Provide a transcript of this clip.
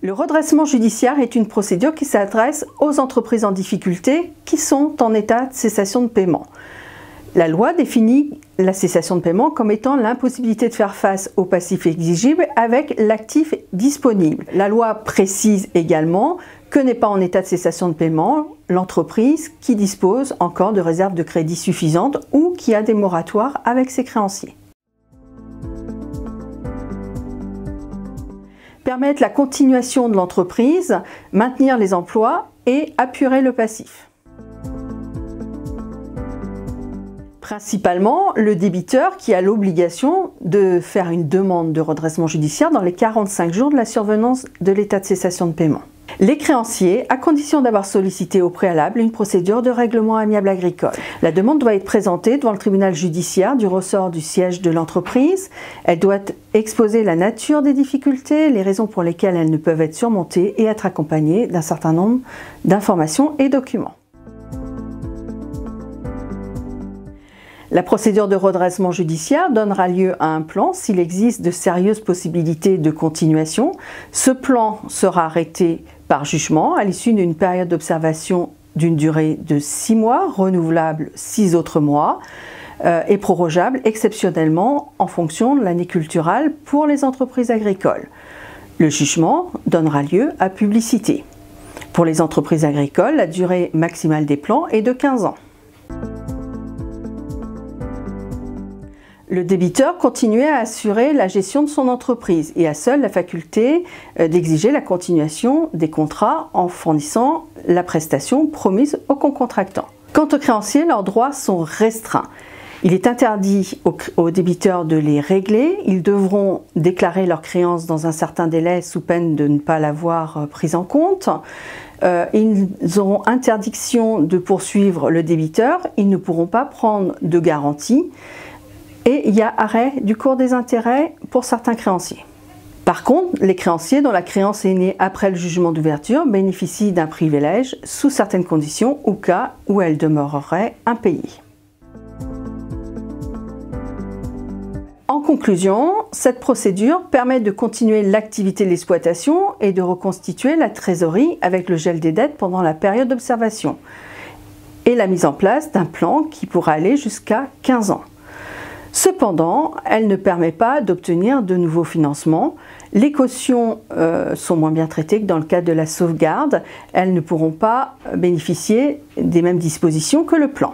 Le redressement judiciaire est une procédure qui s'adresse aux entreprises en difficulté qui sont en état de cessation de paiement. La loi définit la cessation de paiement comme étant l'impossibilité de faire face au passif exigible avec l'actif disponible. La loi précise également que n'est pas en état de cessation de paiement l'entreprise qui dispose encore de réserves de crédit suffisantes ou qui a des moratoires avec ses créanciers. Permettre la continuation de l'entreprise, maintenir les emplois et apurer le passif. Principalement, le débiteur qui a l'obligation de faire une demande de redressement judiciaire dans les 45 jours de la survenance de l'état de cessation de paiement. Les créanciers, à condition d'avoir sollicité au préalable une procédure de règlement amiable agricole. La demande doit être présentée devant le tribunal judiciaire du ressort du siège de l'entreprise. Elle doit exposer la nature des difficultés, les raisons pour lesquelles elles ne peuvent être surmontées et être accompagnée d'un certain nombre d'informations et documents. La procédure de redressement judiciaire donnera lieu à un plan s'il existe de sérieuses possibilités de continuation. Ce plan sera arrêté par jugement à l'issue d'une période d'observation d'une durée de 6 mois, renouvelable 6 autres mois et prorogeable exceptionnellement en fonction de l'année culturale pour les entreprises agricoles. Le jugement donnera lieu à publicité. Pour les entreprises agricoles, la durée maximale des plans est de 15 ans. Le débiteur continuait à assurer la gestion de son entreprise et a seul la faculté d'exiger la continuation des contrats en fournissant la prestation promise aux concontractants. Quant aux créanciers, leurs droits sont restreints. Il est interdit aux débiteurs de les régler. Ils devront déclarer leurs créances dans un certain délai sous peine de ne pas l'avoir prise en compte. Ils auront interdiction de poursuivre le débiteur. Ils ne pourront pas prendre de garantie. Et il y a arrêt du cours des intérêts pour certains créanciers. Par contre, les créanciers dont la créance est née après le jugement d'ouverture bénéficient d'un privilège sous certaines conditions au cas où elles demeureraient impayées. En conclusion, cette procédure permet de continuer l'activité de l'exploitation et de reconstituer la trésorerie avec le gel des dettes pendant la période d'observation et la mise en place d'un plan qui pourra aller jusqu'à 15 ans. Cependant, elle ne permet pas d'obtenir de nouveaux financements. Les cautions sont moins bien traitées que dans le cadre de la sauvegarde. Elles ne pourront pas bénéficier des mêmes dispositions que le plan.